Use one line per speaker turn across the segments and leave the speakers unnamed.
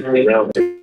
relative.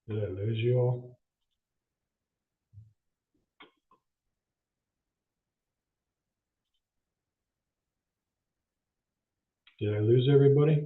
Did I lose you all? Did I lose everybody?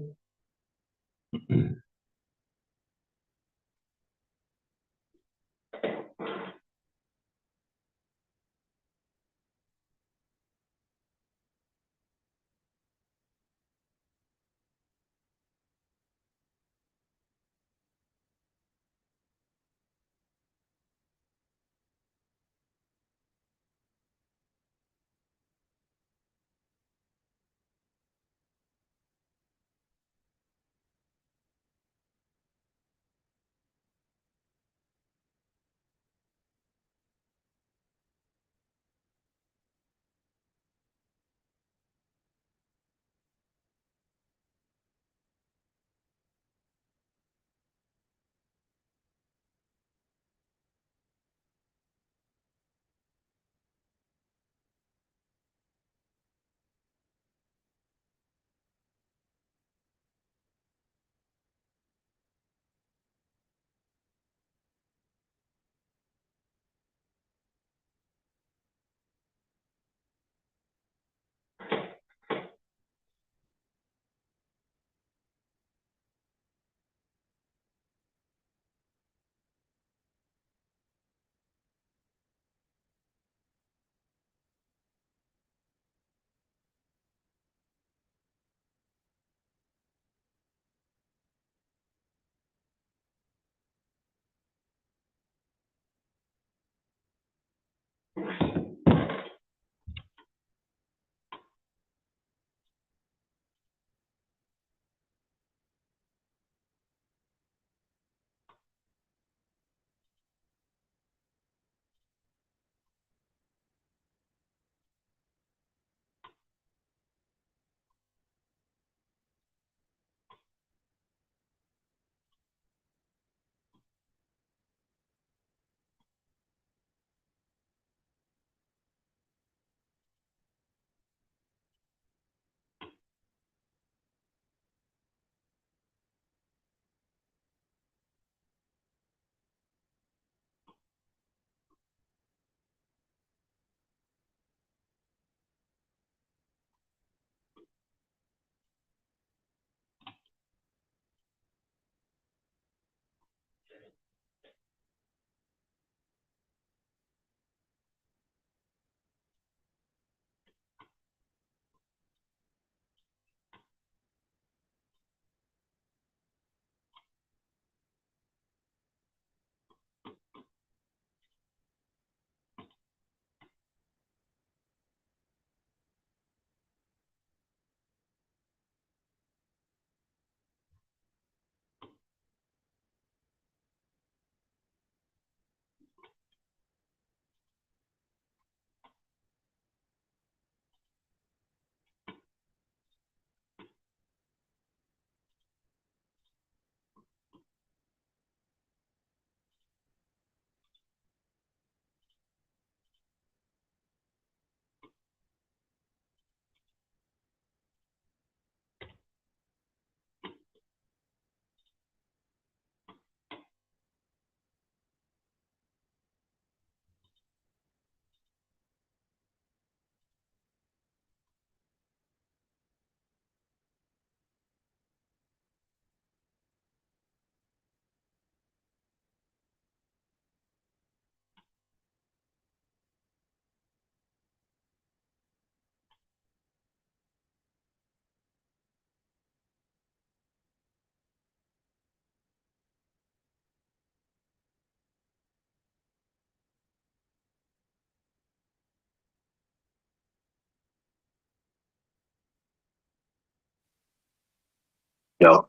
No.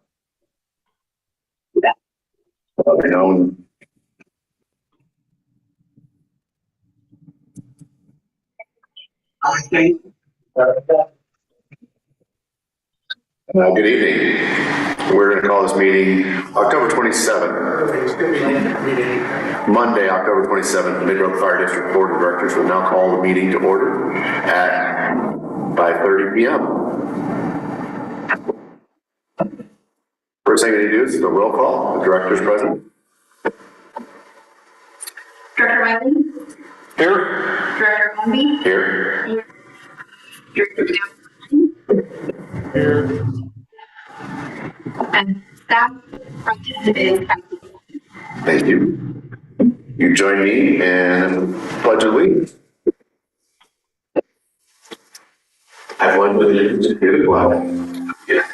I know. Good evening. We're going to call this meeting October 27th. Monday, October 27th, the Mid-Road Fire District Board of Directors will now call the meeting to order at 5:30 p.m. First thing we need to do is the roll call. The directors present.
Director Wiley?
Here.
Director Gumby?
Here.
Director
Here.
and staff present is
Thank you. You join me in Pledge of Allegiance. I pledge allegiance to the flag. Yes.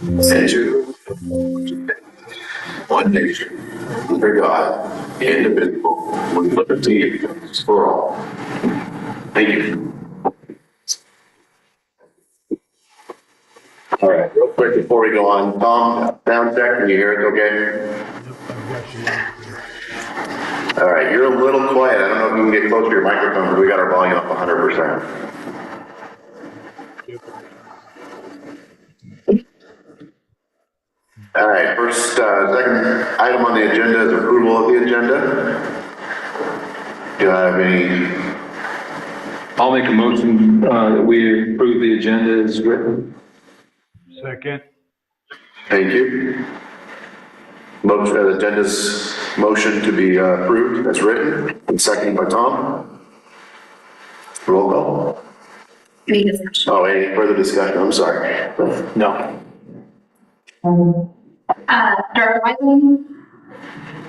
And to one nation, under God, indivisible, with liberty and justice for all. Thank you. All right, real quick before we go on, Tom, sound check, can you hear it okay? All right, you're a little quiet. I don't know if you can get closer to your microphone, but we got our volume up 100%. All right, first, second item on the agenda is approval of the agenda. Do I have any?
I'll make a motion that we approve the agenda as written.
Second.
Thank you. Motion, agenda's motion to be approved as written, and seconded by Tom. Roll call.
any discussion.
Oh, any further discussion? I'm sorry. No.
Director Wiley?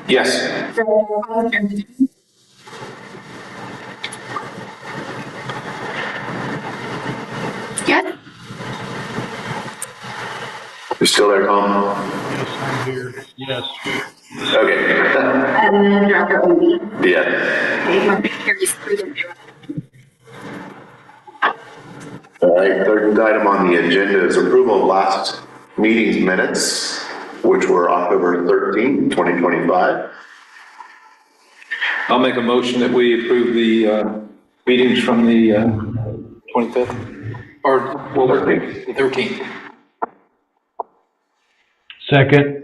Yes.
Director Yes.
You're still there, Tom?
Yes, I'm here. Yes.
Okay.
And then Director Gumby?
Yeah.
Okay, motion carries 3-0.
All right, third item on the agenda is approval of last meeting's minutes, which were October 13th, 2025.
I'll make a motion that we approve the meetings from the 25th, or well, the 13th.
Second.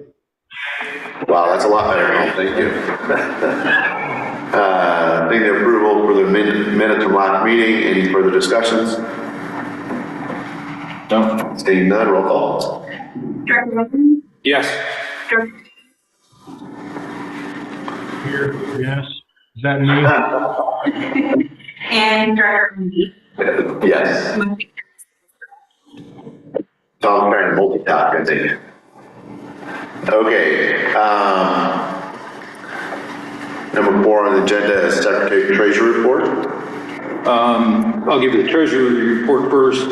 Wow, that's a lot better, Tom. Thank you. Need the approval for the minutes from last meeting. Any further discussions?
No.
Seeing none, roll call.
Director Wiley?
Yes.
Director
Here. Yes. Is that me?
and Director Gumby?
Yes.
Motion carries.
Tom's trying to multitask, I think. Okay. Number 4 on the agenda is Secretary Treasury report.
I'll give you the Treasury report first.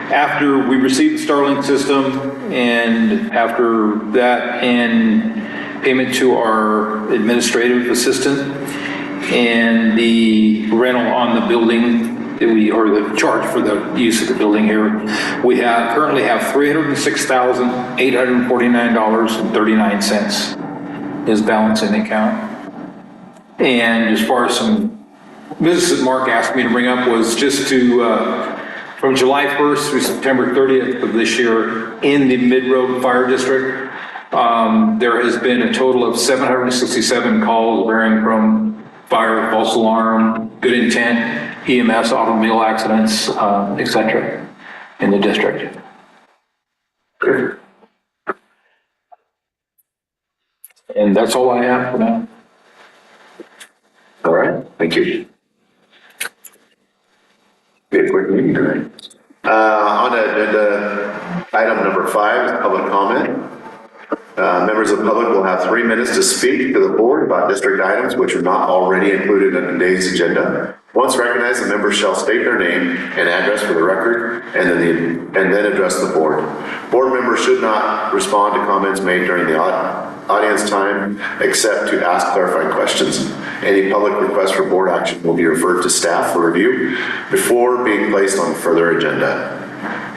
After we received the Starlink system, and after that, and payment to our administrative assistant, and the rental on the building that or the charge for the use of the building here, we currently have $306,849.39 is balance in the account. And as far as some business that Mark asked me to bring up was just to, from July 1st through September 30th of this year in the Mid-Road Fire District, there has been a total of 767 calls varying from fire, false alarm, good intent, EMS, automobile accidents, etc. in the district.
Good.
And that's all I have for now.
All right, thank you. Be a quick meeting tonight. On the agenda, item number 5 is public comment. Members of the public will have 3 minutes to speak to the board about district items which are not already included in today's agenda. Once recognized, the members shall state their name and address for the record and then address the board. Board members should not respond to comments made during the audience time except to ask clarifying questions. Any public request for board action will be referred to staff for review before being placed on further agenda.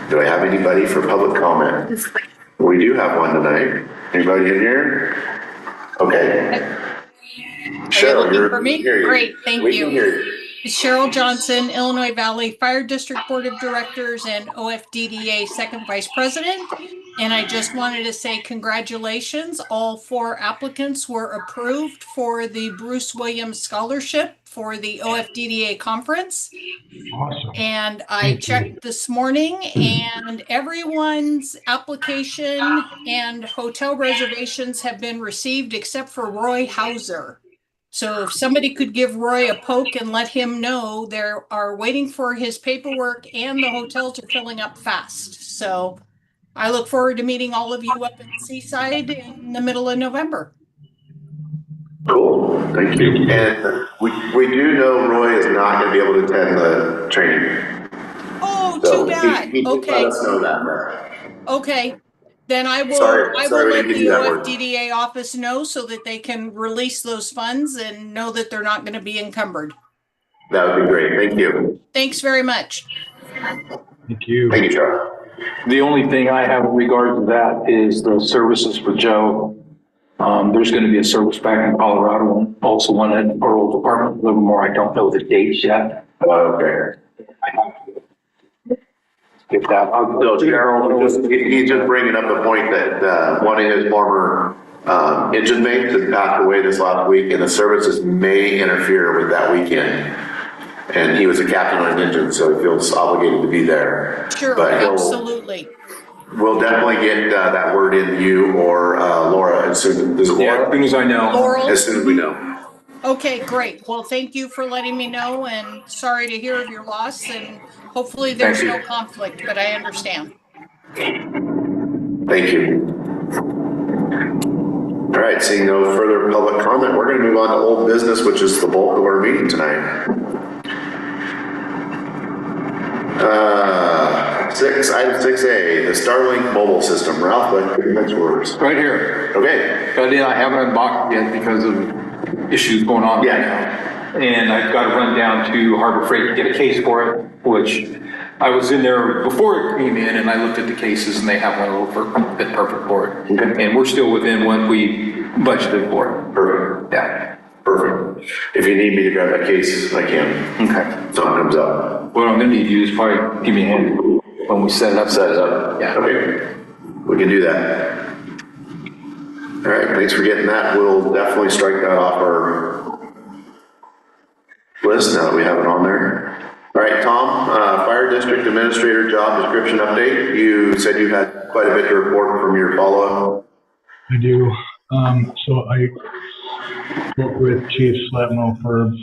Do I have anybody for public comment? We do have one tonight. Anybody in here? Okay. Cheryl,
looking for me?
hear you.
Great, thank
We
you.
can hear you.
Cheryl Johnson, Illinois Valley Fire District Board of Directors and OFDDA Second Vice President. And I just wanted to say congratulations. All 4 applicants were approved for the Bruce Williams Scholarship for the OFDDA conference.
Awesome.
And I
Thank you.
checked this morning and everyone's application and hotel reservations have been received except for Roy Hauser. So if somebody could give Roy a poke and let him know they are waiting for his paperwork and the hotels are filling up fast. So I look forward to meeting all of you up in Seaside in the middle of November.
Cool, thank you. And we do know Roy is not going to be able to attend the training.
Oh,
So
too bad.
he did
Okay.
let us know that.
Okay. Then I will,
Sorry
I
we
will let
didn't give
the
you that word.
OFDDA office know so that they can release those funds and know that they're not going to be encumbered.
That would be great, thank you.
Thanks very much.
Thank you.
Thank you, Charlie.
The only thing I have in regard to that is the services for Joe. There's going to be a service back in Colorado, and also one at our old department, Livermore. I don't know the dates yet.
Okay.
I have to get that.
So Gerald, he's just bringing up the point that one of his former engine mates has passed away this last week, and the services may interfere with that weekend. And he was a captain on an engine, so he feels obligated to be there.
Sure,
But
absolutely.
we'll definitely get that word in you or Laura as soon as
Yeah, as soon as I know.
Laurel?
As soon as we know.
Okay, great. Well, thank you for letting me know and sorry to hear of your loss and hopefully there's
Thank you.
no conflict, but I understand.
Thank you. All right, seeing no further public comment, we're going to move on to old business, which is the bulk of our meeting tonight. Item 6A, the Starlink mobile system. Ralph, next words.
Right here.
Okay.
But I haven't unboxed it yet because of issues going on right now. And I've got to run down to Harbor Freight to get a case for it, which I was in there before it came in and I looked at the cases and they have one that fit perfect for it.
Okay.
And we're still within what we budgeted for it.
Perfect.
Yeah.
Perfect. If you need me to grab that case, I can.
Okay.
Something comes up.
What I'm going to need you is probably give me a hand when we set it up.
Set it up.
Yeah.
Okay. We can do that. All right, thanks for getting that. We'll definitely strike that off our list now that we have it on there. All right, Tom, Fire District Administrator job description update. You said you had quite a bit to report from your follow-up.
I do. So I spoke with Chief Sletmo for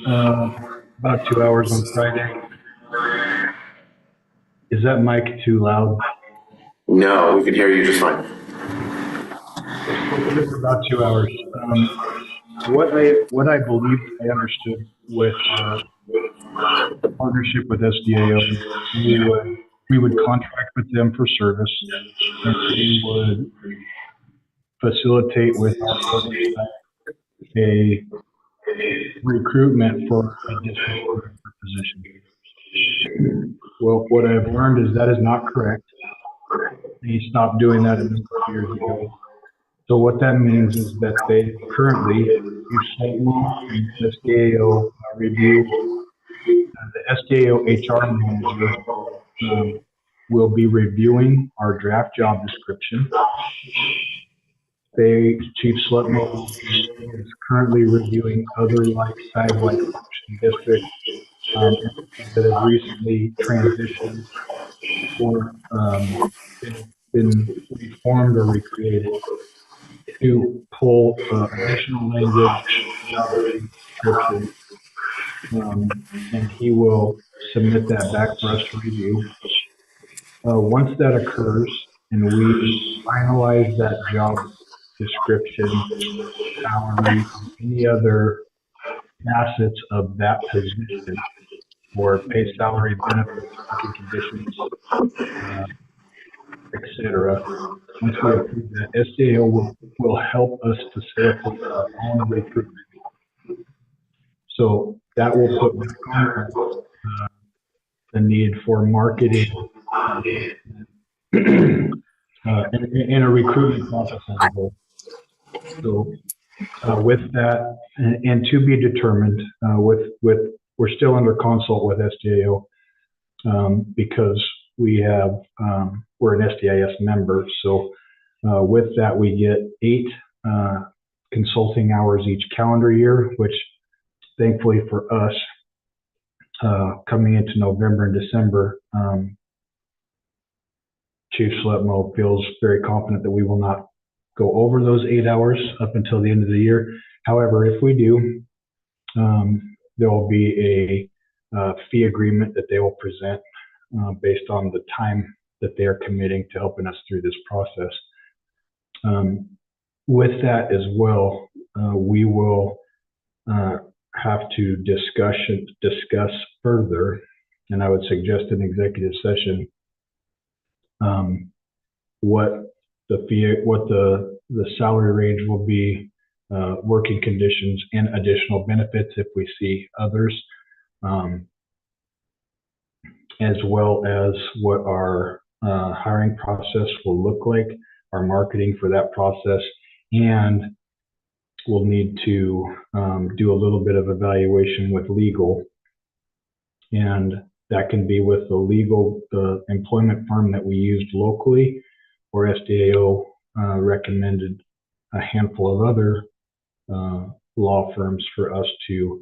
about 2 hours on Friday. Is that mic too loud?
No, we can hear you just fine.
For about 2 hours. What I believe I understood with the partnership with SDAO, we would contract with them for service, and we would facilitate with our program a recruitment for a district position. Well, what I've learned is that is not correct. He stopped doing that a number of years ago. So what that means is that they currently the SDAO review. The SDAO HR manager will be reviewing our draft job description. Chief Slutmo is currently reviewing other size function districts that have recently transitioned or been reformed or recreated to pull additional language job description, and he will submit that back for us to review. Once that occurs and we finalize that job description, salary, any other facets of that position, or pay, salary, benefits, working conditions, etc. Once we approve that, SDAO will help us facilitate our own recruitment. So that will put back on the need for marketing in a recruitment process as a whole. So with that, and to be determined, we're still under consult with SDAO because we're an SDIS member. So with that, we get 8 consulting hours each calendar year, which thankfully for us, coming into November and December, Chief Schleppmo feels very confident that we will not go over those 8 hours up until the end of the year. However, if we do, there will be a fee agreement that they will present based on the time that they are committing to helping us through this process. With that as well, we will have to discuss further, and I would suggest an executive session, what the salary range will be, working conditions, and additional benefits if we see others, as well as what our hiring process will look like, our marketing for that process, and we'll need to do a little bit of evaluation with legal, and that can be with the employment firm that we used locally, or SDAO recommended a handful of other law firms for us to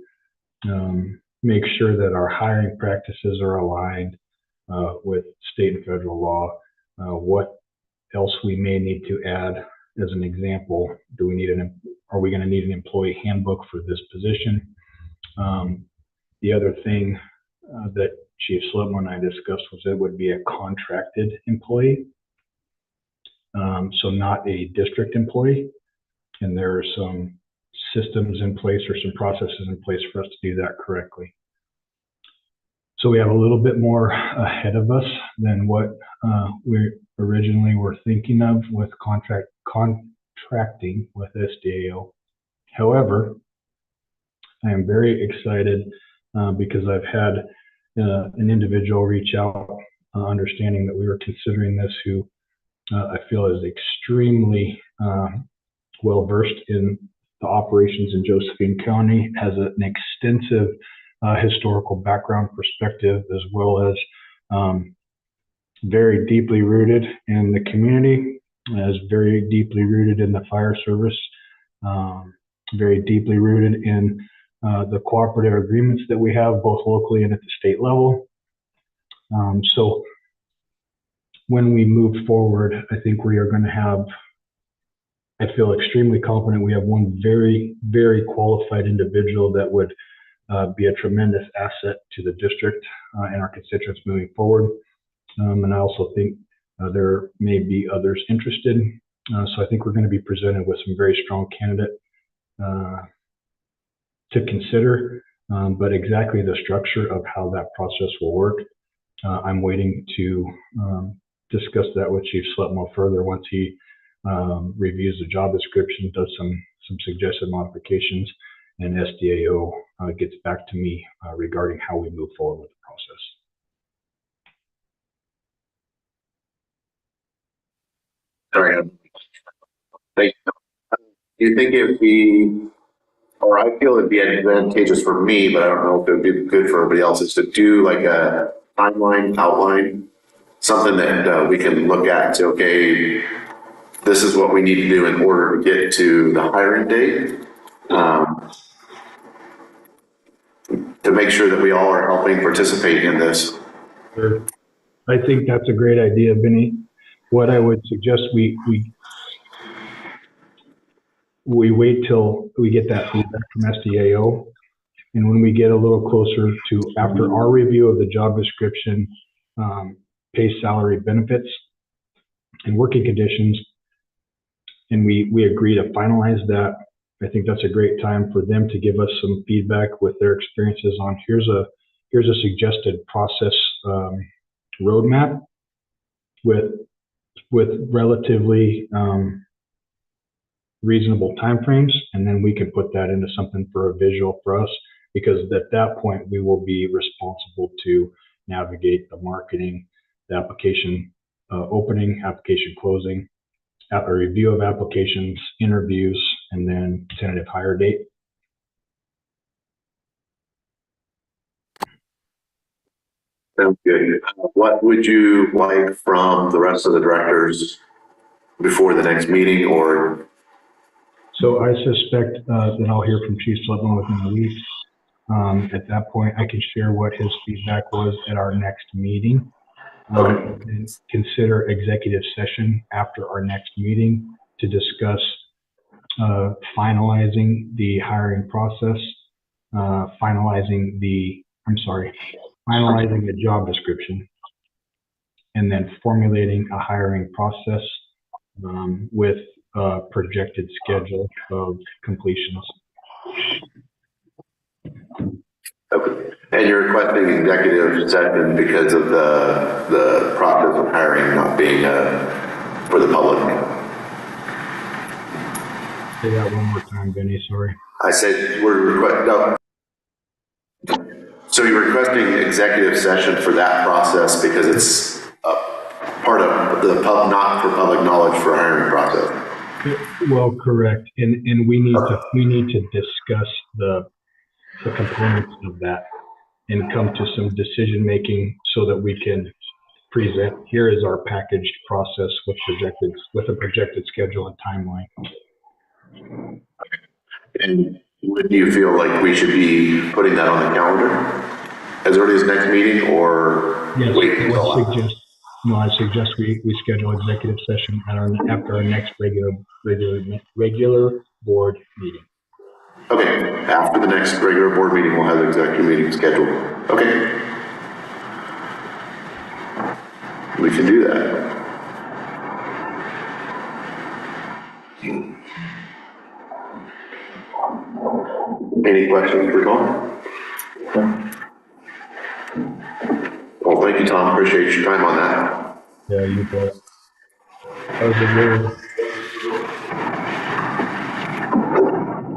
make sure that our hiring practices are aligned with state and federal law. What else we may need to add, as an example, are we going to need an employee handbook for this position? The other thing that Chief Schleppmo and I discussed was it would be a contracted employee, so not a district employee. And there are some systems in place or some processes in place for us to do that correctly. So we have a little bit more ahead of us than what we originally were thinking of with contracting with SDAO. However, I am very excited because I've had an individual reach out, understanding that we were considering this, who I feel is extremely well versed in the operations in Josephine County, has an extensive historical background perspective, as well as very deeply rooted in the community, is very deeply rooted in the fire service, very deeply rooted in the cooperative agreements that we have both locally and at the state level. So when we move forward, I think we are going to have, I feel extremely confident we have one very, very qualified individual that would be a tremendous asset to the district and our constituents moving forward. And I also think there may be others interested. So I think we're going to be presented with some very strong candidate to consider, but exactly the structure of how that process will work, I'm waiting to discuss that with Chief Schleppmo further once he reviews the job description, does some suggested modifications, and SDAO gets back to me regarding how we move forward with the process.
Sorry. Thank you. Do you think it'd be, or I feel it'd be advantageous for me, but I don't know if it'd be good for everybody else, is to do like a timeline, outline, something that we can look at and say, okay, this is what we need to do in order to get to the hiring date, to make sure that we all are helping participate in this.
Sure. I think that's a great idea, Benny. What I would suggest we wait till we get that feedback from SDAO, and when we get a little closer to after our review of the job description, pay, salary, benefits, and working conditions, and we agree to finalize that, I think that's a great time for them to give us some feedback with their experiences on here's a suggested process roadmap with relatively reasonable timeframes, and then we can put that into something for a visual for us, because at that point we will be responsible to navigate the marketing, the application opening, application closing, a review of applications, interviews, and then tentative hire date.
Sounds good. What would you like from the rest of the directors before the next meeting, or?
So I suspect that I'll hear from Chief Slutman within a week. At that point, I can share what his feedback was at our next meeting. And consider executive session after our next meeting to discuss finalizing the hiring process, finalizing the job description, and then formulating a hiring process with a projected schedule of completions.
Okay. And you're requesting executive session because of the process of hiring not being for the public?
Say that one more time, Benny, sorry.
I said no. So you're requesting executive session for that process because it's part of the not for public knowledge for hiring process.
Well, correct, and we need to discuss the components of that and come to some decision making so that we can present, here is our packaged process with a projected schedule and timeline.
And do you feel like we should be putting that on the calendar as early as next meeting, or
yes,
wait until
I suggest we schedule executive session after our next regular board meeting.
Okay, after the next regular board meeting, we'll have the executive meeting scheduled. Okay. We can do that. Any questions for Tom? Well, thank you, Tom. Appreciate your time on that.
Yeah, you bet. That was a good one.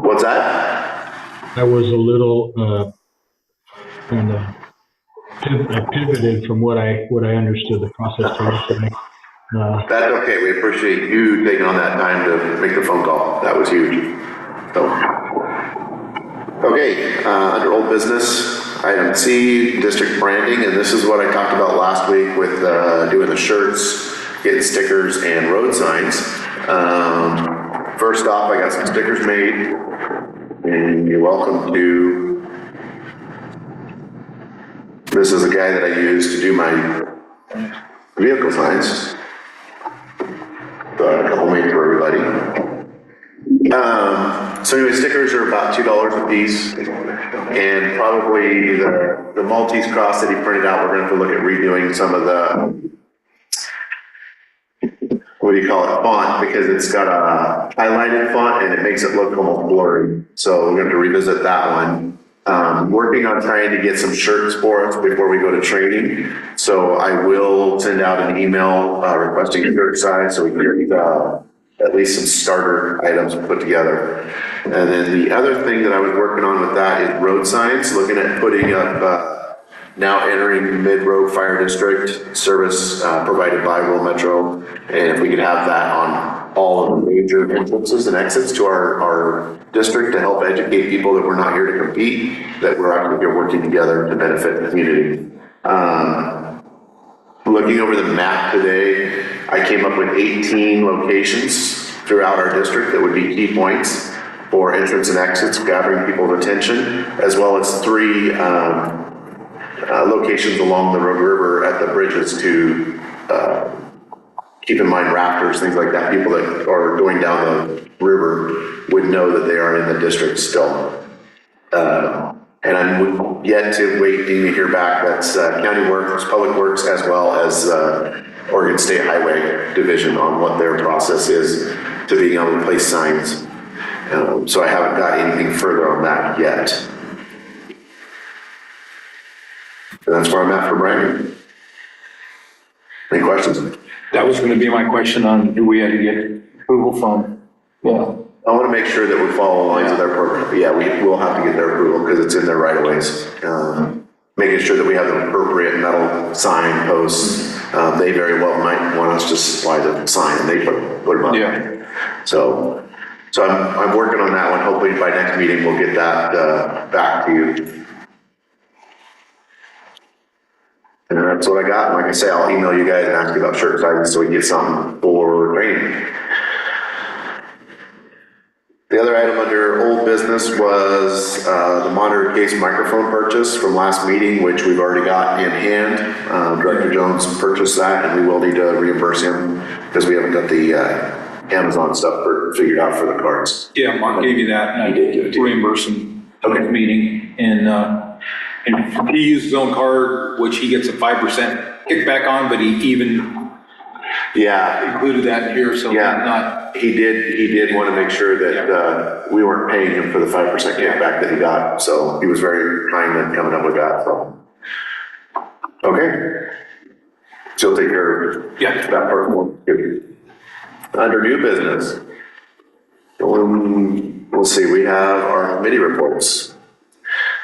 What's that?
I was a little I pivoted from what I understood the process to be.
That's okay. We appreciate you taking on that time to make the phone call. That was huge. So, okay, under old business, item C, district branding, and this is what I talked about last week with doing the shirts, getting stickers, and road signs. First off, I got some stickers made, and you're welcome to. This is a guy that I use to do my vehicle signs. A couple made for everybody. So anyway, stickers are about $2 a piece, and probably the Maltese cross that he printed out, we're going to have to look at redoing some of the, what do you call it, font, because it's got a highlighted font and it makes it look almost blurry. So we're going to revisit that one. Working on trying to get some shirts for us before we go to training. So I will send out an email requesting a shirt size so we can get at least some starter items put together. And then the other thing that I was working on with that is road signs, looking at putting up now entering mid-road fire district service provided by Rural Metro. And if we could have that on all of the major entrances and exits to our district to help educate people that we're not here to compete, that we're actually here working together to benefit the community. Looking over the map today, I came up with 18 locations throughout our district that would be key points for entrance and exits, gathering people's attention, as well as 3 locations along the Rogue River at the bridges to keep in mind rafters, things like that. People that are going down the river would know that they are in the district still. And I'm yet to wait to hear back. That's County Works, Public Works, as well as Oregon State Highway Division on what their process is to being able to place signs. So I haven't got anything further on that yet. And that's where I'm at for branding. Any questions?
That was going to be my question on who we had to get approval from. Yeah.
I want to make sure that we follow the lines of their program. But yeah, we will have to get their approval because it's in their right of ways. Making sure that we have the appropriate metal sign posts they very well might want us to supply the sign, and they put them up.
Yeah.
So I'm working on that one. Hopefully by next meeting, we'll get that, back to you. And that's what I got. Like I say, I'll email you guys and ask you about shirt sizes so we can get something for training. The other item under old business was the monitor case microphone purchase from last meeting, which we've already got in hand. Director Jones purchased that, and we will need to reimburse him because we haven't got the Amazon stuff figured out for the cards.
Yeah, Mark gave you that, and I did reimburse him at the meeting, and he used his own card, which he gets a 5% kickback on, but he even included that here, so
he did want to make sure that we weren't paying him for the 5% kickback that he got, so he was very kind in coming up with that. So okay, so he'll take care of that part for him. Under new business, we'll see, we have our committee reports.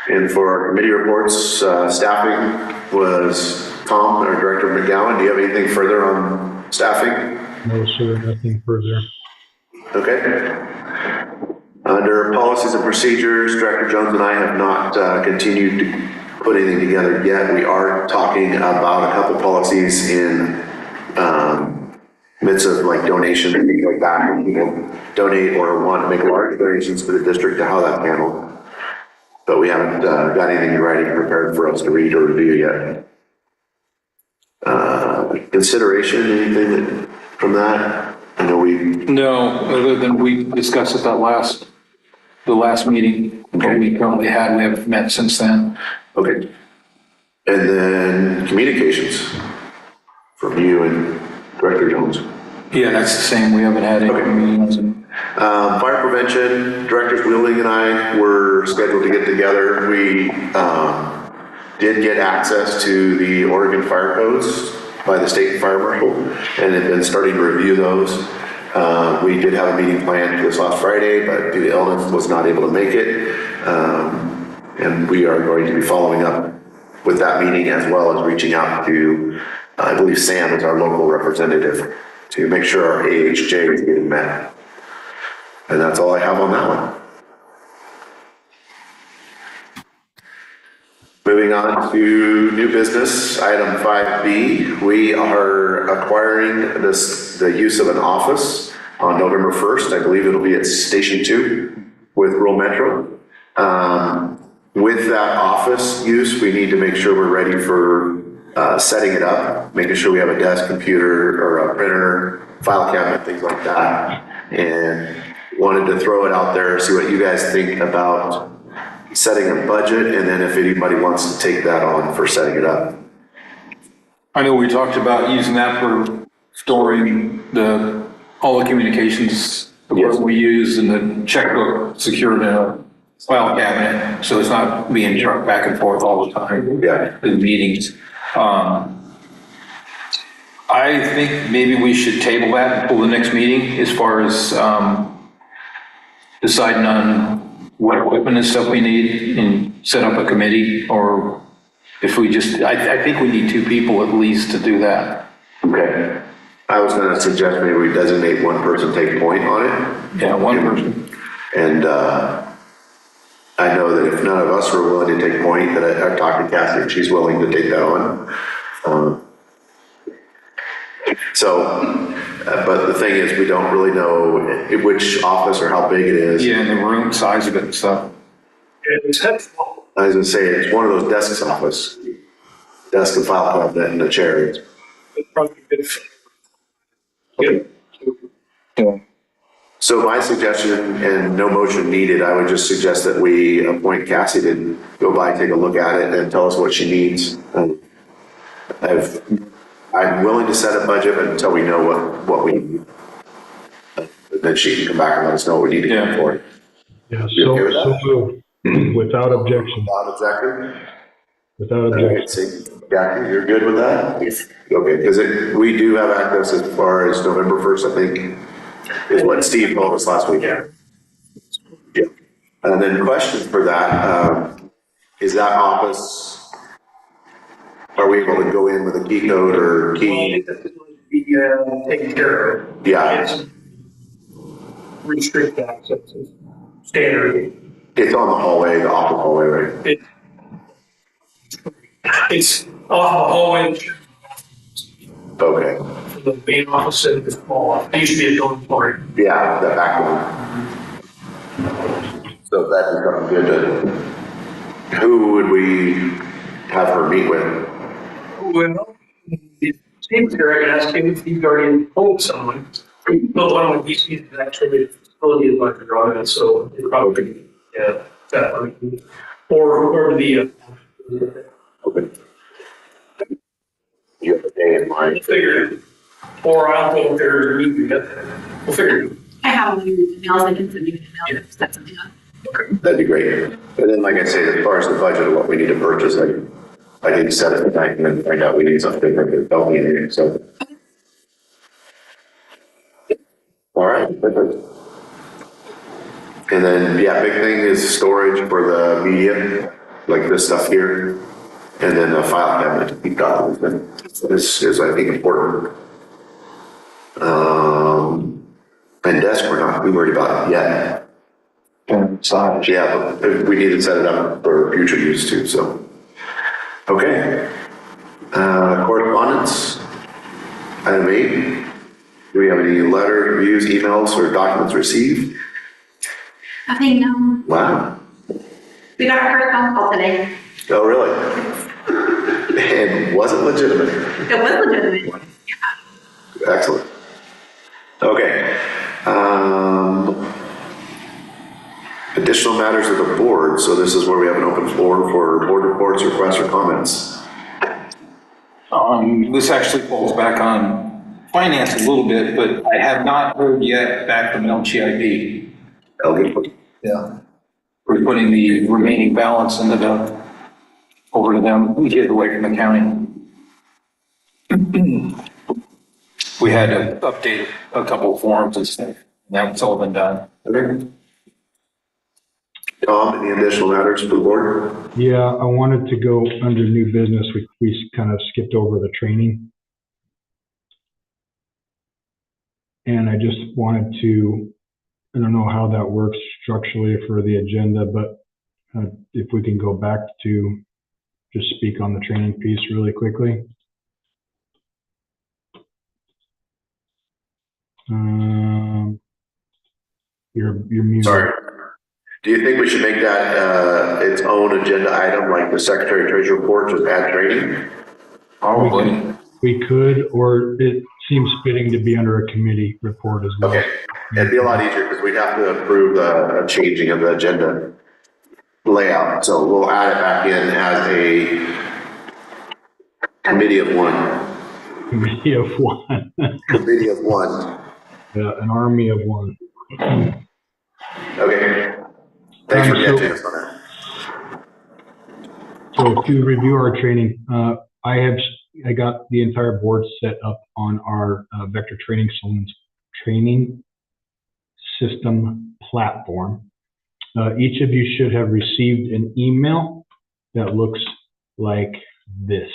And for our committee reports, staffing was Tom, our Director McGowan. Do you have anything further on staffing?
No, sir, nothing further.
Okay. Under policies and procedures, Director Jones and I have not continued to put anything together yet. We are talking about a couple policies in midst of like donation and things like that. When people donate or want to make large donations to the district, to how that's handled. But we haven't got anything in writing prepared for us to read or review yet. Consideration, anything from that? I know
No, other than we discussed at the last meeting that we currently had. We haven't met since then.
Okay. And then communications from you and Director Jones.
Yeah, that's the same. We haven't had any meetings.
Fire prevention, Directors Wheeling and I were scheduled to get together. We did get access to the Oregon fire codes by the state fire marshal and have been starting to review those. We did have a meeting planned this last Friday, but due to illness was not able to make it. And we are going to be following up with that meeting as well as reaching out to, I believe Sam is our local representative, to make sure our AHJ is getting met. And that's all I have on that one. Moving on to new business, item 5B. We are acquiring the use of an office on November 1st. I believe it'll be at Station 2 with Rural Metro. With that office use, we need to make sure we're ready for setting it up, making sure we have a desk, computer, or a printer, file cabinet, things like that. And wanted to throw it out there, see what you guys think about setting a budget, and then if anybody wants to take that on for setting it up.
I know we talked about using that for storing all the communications we use, and the checkbook secured in a file cabinet, so it's not being trucked back and forth all the time.
Yeah.
In meetings. I think maybe we should table that until the next meeting as far as deciding on what equipment and stuff we need and set up a committee, or if we just, I think we need 2 people at least to do that.
Okay. I was going to suggest maybe we designate one person take point on it.
Yeah, one person.
And I know that if none of us were willing to take point, that I've talked to Kathy and she's willing to take that on. But the thing is, we don't really know which office or how big it is.
Yeah, and the room size of it and stuff.
I was going to say, it's one of those desks office. Desk and file cabinet and a chair. Okay.
Yeah.
So my suggestion, and no motion needed, I would just suggest that we appoint Cassie to go by, take a look at it, and tell us what she needs. I'm willing to set a budget until we know what we need. Then she can come back and let us know what we need to get for it.
Yeah,
You okay with
so
that?
moved. Without objection.
Exactly.
Without
All right,
objection.
so Jackie, you're good with that?
Yes.
Okay, because we do have access as far as November 1st, I think, is what Steve told us last week. Yeah. And then question for that, is that office, Are we able to go in with a key code or key?
Be taken care of.
Yeah.
It's restrict access, it's standard.
It's on the hallway, the office hallway, right?
It's off the hallway,
Okay.
the main office and the small office. It used to be a dormitory.
Yeah, that back one. So that'd be something good to, who would we have her meet with?
Well, it seems here I could ask him if he's already told someone. But one of he's actually a facility advisor on it, so it probably, yeah, that one. Or the,
Okay. You have a day in mind?
we'll figure it. Or I'll go there and meet you. We'll figure it.
I have one of your emails, I can send you an email to set something up.
That'd be great. And then, like I say, as far as the budget of what we need to purchase, I didn't set it tonight and then find out we need something different that don't need anything, so. All right, perfect. And then, yeah, big thing is storage for the media, like this stuff here. And then a file cabinet to keep documents in. This is, I think, important. And desk, we worried about it yet. Size. Yeah, but we need to set it up for future use too, so. Okay. Correspondence. Item 8. Do we have any letters, reviews, emails, or documents received?
Nothing, no.
Wow.
We got our first phone call today.
Oh, really? And was it legitimate?
It was legitimate.
Excellent. Okay. Additional matters of the board. So this is where we have an open floor for board reports, requests, or comments.
This actually falls back on finance a little bit, but I have not heard yet back from LGIB. Yeah. We're putting the remaining balance into over to them, we get it away from the county. We had to update a couple of forms and stuff, and that's all been done.
Okay. Tom, any additional matters for the board?
Yeah, I wanted to go under new business. We kind of skipped over the training. And I just wanted to, I don't know how that works structurally for the agenda, but if we can go back to just speak on the training piece really quickly. You're muted.
Sorry. Do you think we should make that its own agenda item, like the secretary treasurer report, just add training?
Probably.
We could, or it seems fitting to be under a committee report as well.
Okay. It'd be a lot easier because we'd have to approve a changing of the agenda layout. So we'll add it back in as a committee of one.
Committee of one.
Committee of one.
Yeah, an army of one.
Okay. Thanks for catching us on that.
So to review our training, I got the entire board set up on our Vector Training Solutions training system platform. Each of you should have received an email that looks like this.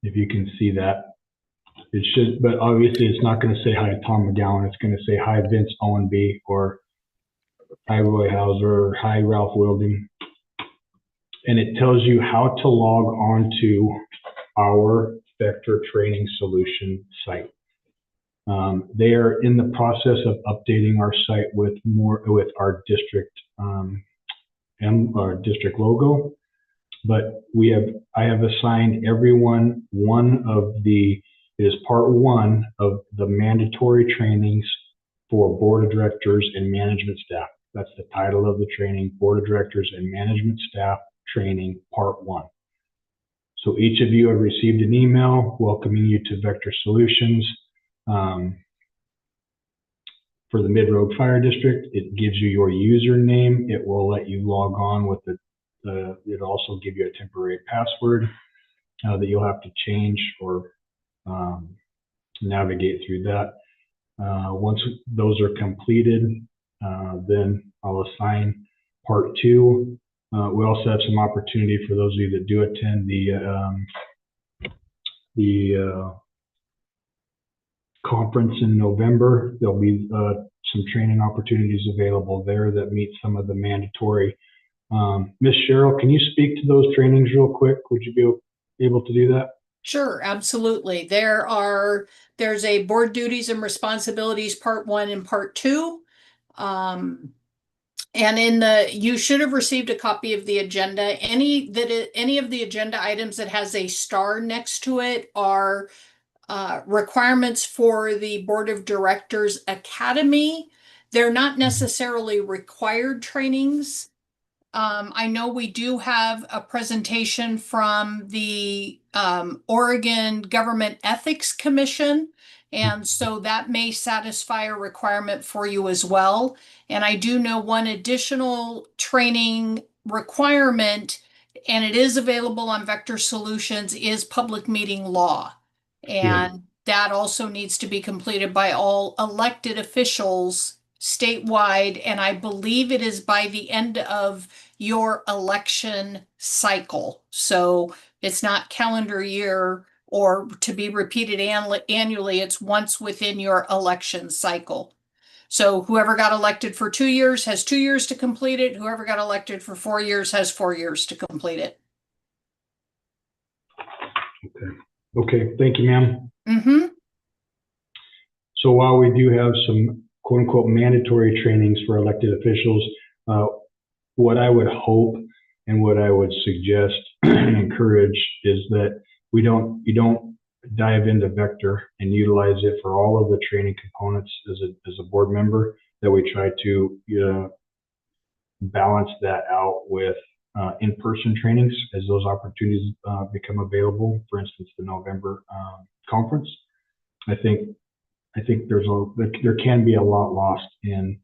If you can see that. It should, but obviously it's not going to say hi Tom McGowan. It's going to say hi Vince Owenby or hi Roy Hauser or hi Ralph Wilding. And it tells you how to log on to our Vector Training Solution site. They are in the process of updating our site with our district our district logo. But I have assigned everyone it is part one of the mandatory trainings for board of directors and management staff. That's the title of the training, board of directors and management staff training, part one. So each of you have received an email welcoming you to Vector Solutions for the Mid-Road Fire District. It gives you your username. It will let you log on with it'll also give you a temporary password that you'll have to change or navigate through that. Once those are completed, then I'll assign part 2. We also have some opportunity for those of you that do attend the conference in November. There'll be some training opportunities available there that meet some of the mandatory. Ms. Cheryl, can you speak to those trainings real quick? Would you be able to do that?
Sure, absolutely. There's a board duties and responsibilities part 1 and part 2. And you should have received a copy of the agenda. Any of the agenda items that has a star next to it are requirements for the Board of Directors Academy. They're not necessarily required trainings. I know we do have a presentation from the Oregon Government Ethics Commission, and so that may satisfy a requirement for you as well. And I do know one additional training requirement, and it is available on Vector Solutions, is public meeting law. And that also needs to be completed by all elected officials statewide, and I believe it is by the end of your election cycle. So it's not calendar year or to be repeated annually, it's once within your election cycle. So whoever got elected for 2 years has 2 years to complete it. Whoever got elected for 4 years has 4 years to complete it.
Okay, thank you, ma'am.
Mm-hmm.
So while we do have some quote unquote mandatory trainings for elected officials, what I would hope and what I would suggest and encourage is that you don't dive into Vector and utilize it for all of the training components as a board member, that we try to balance that out with in-person trainings as those opportunities become available. For instance, the November conference. I think there can be a lot lost in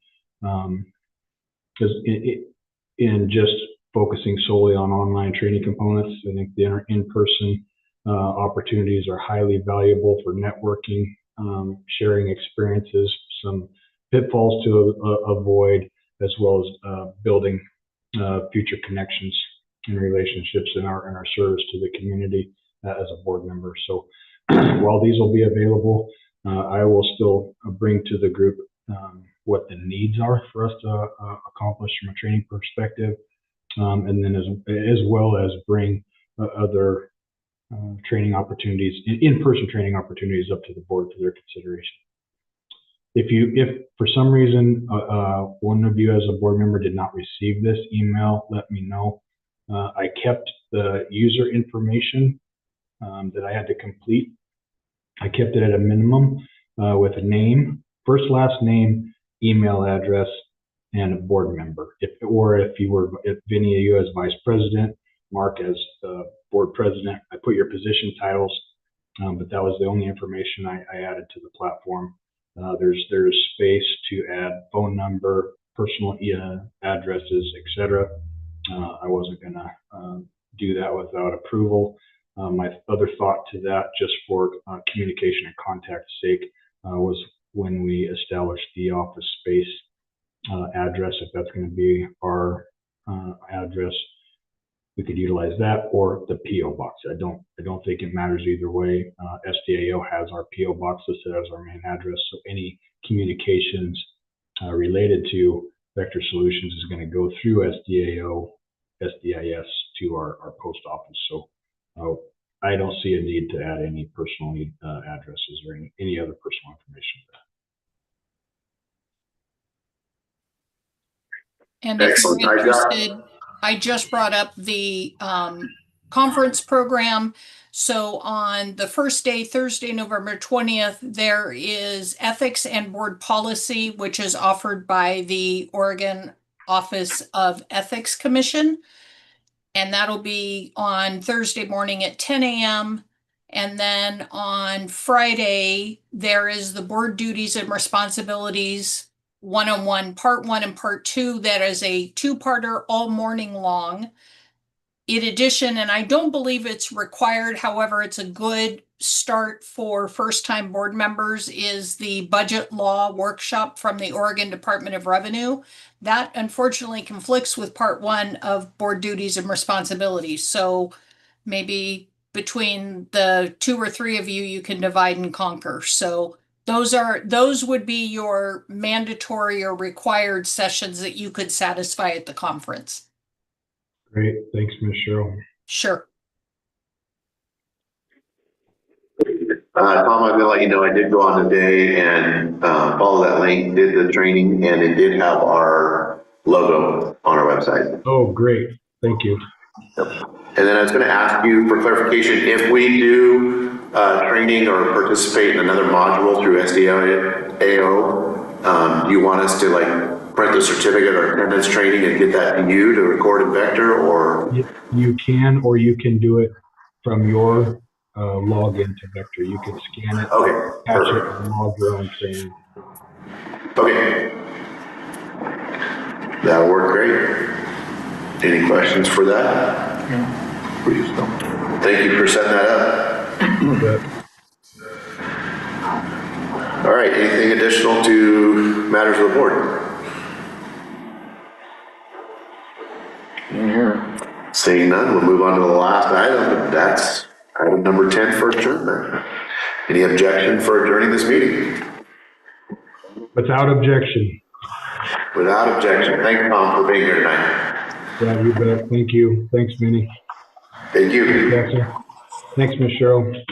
just focusing solely on online training components. I think the in-person opportunities are highly valuable for networking, sharing experiences, some pitfalls to avoid, as well as building future connections and relationships in our service to the community as a board member. So while these will be available, I will still bring to the group what the needs are for us to accomplish from a training perspective, and then as well as bring other training opportunities, in-person training opportunities up to the board for their consideration. If for some reason one of you as a board member did not receive this email, let me know. I kept the user information that I had to complete. I kept it at a minimum with a name, first, last name, email address, and a board member. If Vinny, you as vice president, Mark as board president, I put your position titles, but that was the only information I added to the platform. There's space to add phone number, personal addresses, etc. I wasn't gonna do that without approval. My other thought to that, just for communication and contact sake, was when we established the office space address, if that's going to be our address, we could utilize that, or the PO box. I don't think it matters either way. SDAO has our PO box listed as our main address, so any communications related to Vector Solutions is going to go through SDAO, SDIS to our post office. So I don't see a need to add any personal addresses or any other personal information.
And if
Excellent.
you're interested, I just brought up the conference program. So on the first day, Thursday, November 20th, there is ethics and board policy, which is offered by the Oregon Office of Ethics Commission. And that'll be on Thursday morning at 10 a.m. And then on Friday, there is the board duties and responsibilities 101, part 1 and part 2. That is a 2-parter all morning long. in addition, and I don't believe it's required, however, it's a good start for first-time board members, is the budget law workshop from the Oregon Department of Revenue. That unfortunately conflicts with part 1 of board duties and responsibilities. So maybe between the 2 or 3 of you, you can divide and conquer. So those would be your mandatory or required sessions that you could satisfy at the conference.
Great, thanks, Ms. Cheryl.
Sure.
Tom, I'm gonna let you know, I did go on today and follow that link, did the training, and it did have our logo on our website.
Oh, great, thank you.
And then I was gonna ask you for clarification, if we do training or participate in another module through SDAO, do you want us to like print the certificate or attendance training and get that to you to record in Vector, or?
You can, or you can do it from your login to Vector. You can scan it,
Okay,
catch it,
perfect.
and log your own training.
Okay. That'll work great. Any questions for that?
No. Please don't.
Thank you for setting that up.
But
All right, anything additional to matters of the board?
In here.
Seeing none, we'll move on to the last item. That's item number 10 for adjournment. Any objection for adjourning this meeting?
without objection.
Without objection. Thank you, Tom, for being here tonight.
Yeah, you bet. Thank you. Thanks, Minnie.
Thank you.
Jackson. Thanks, Ms. Cheryl.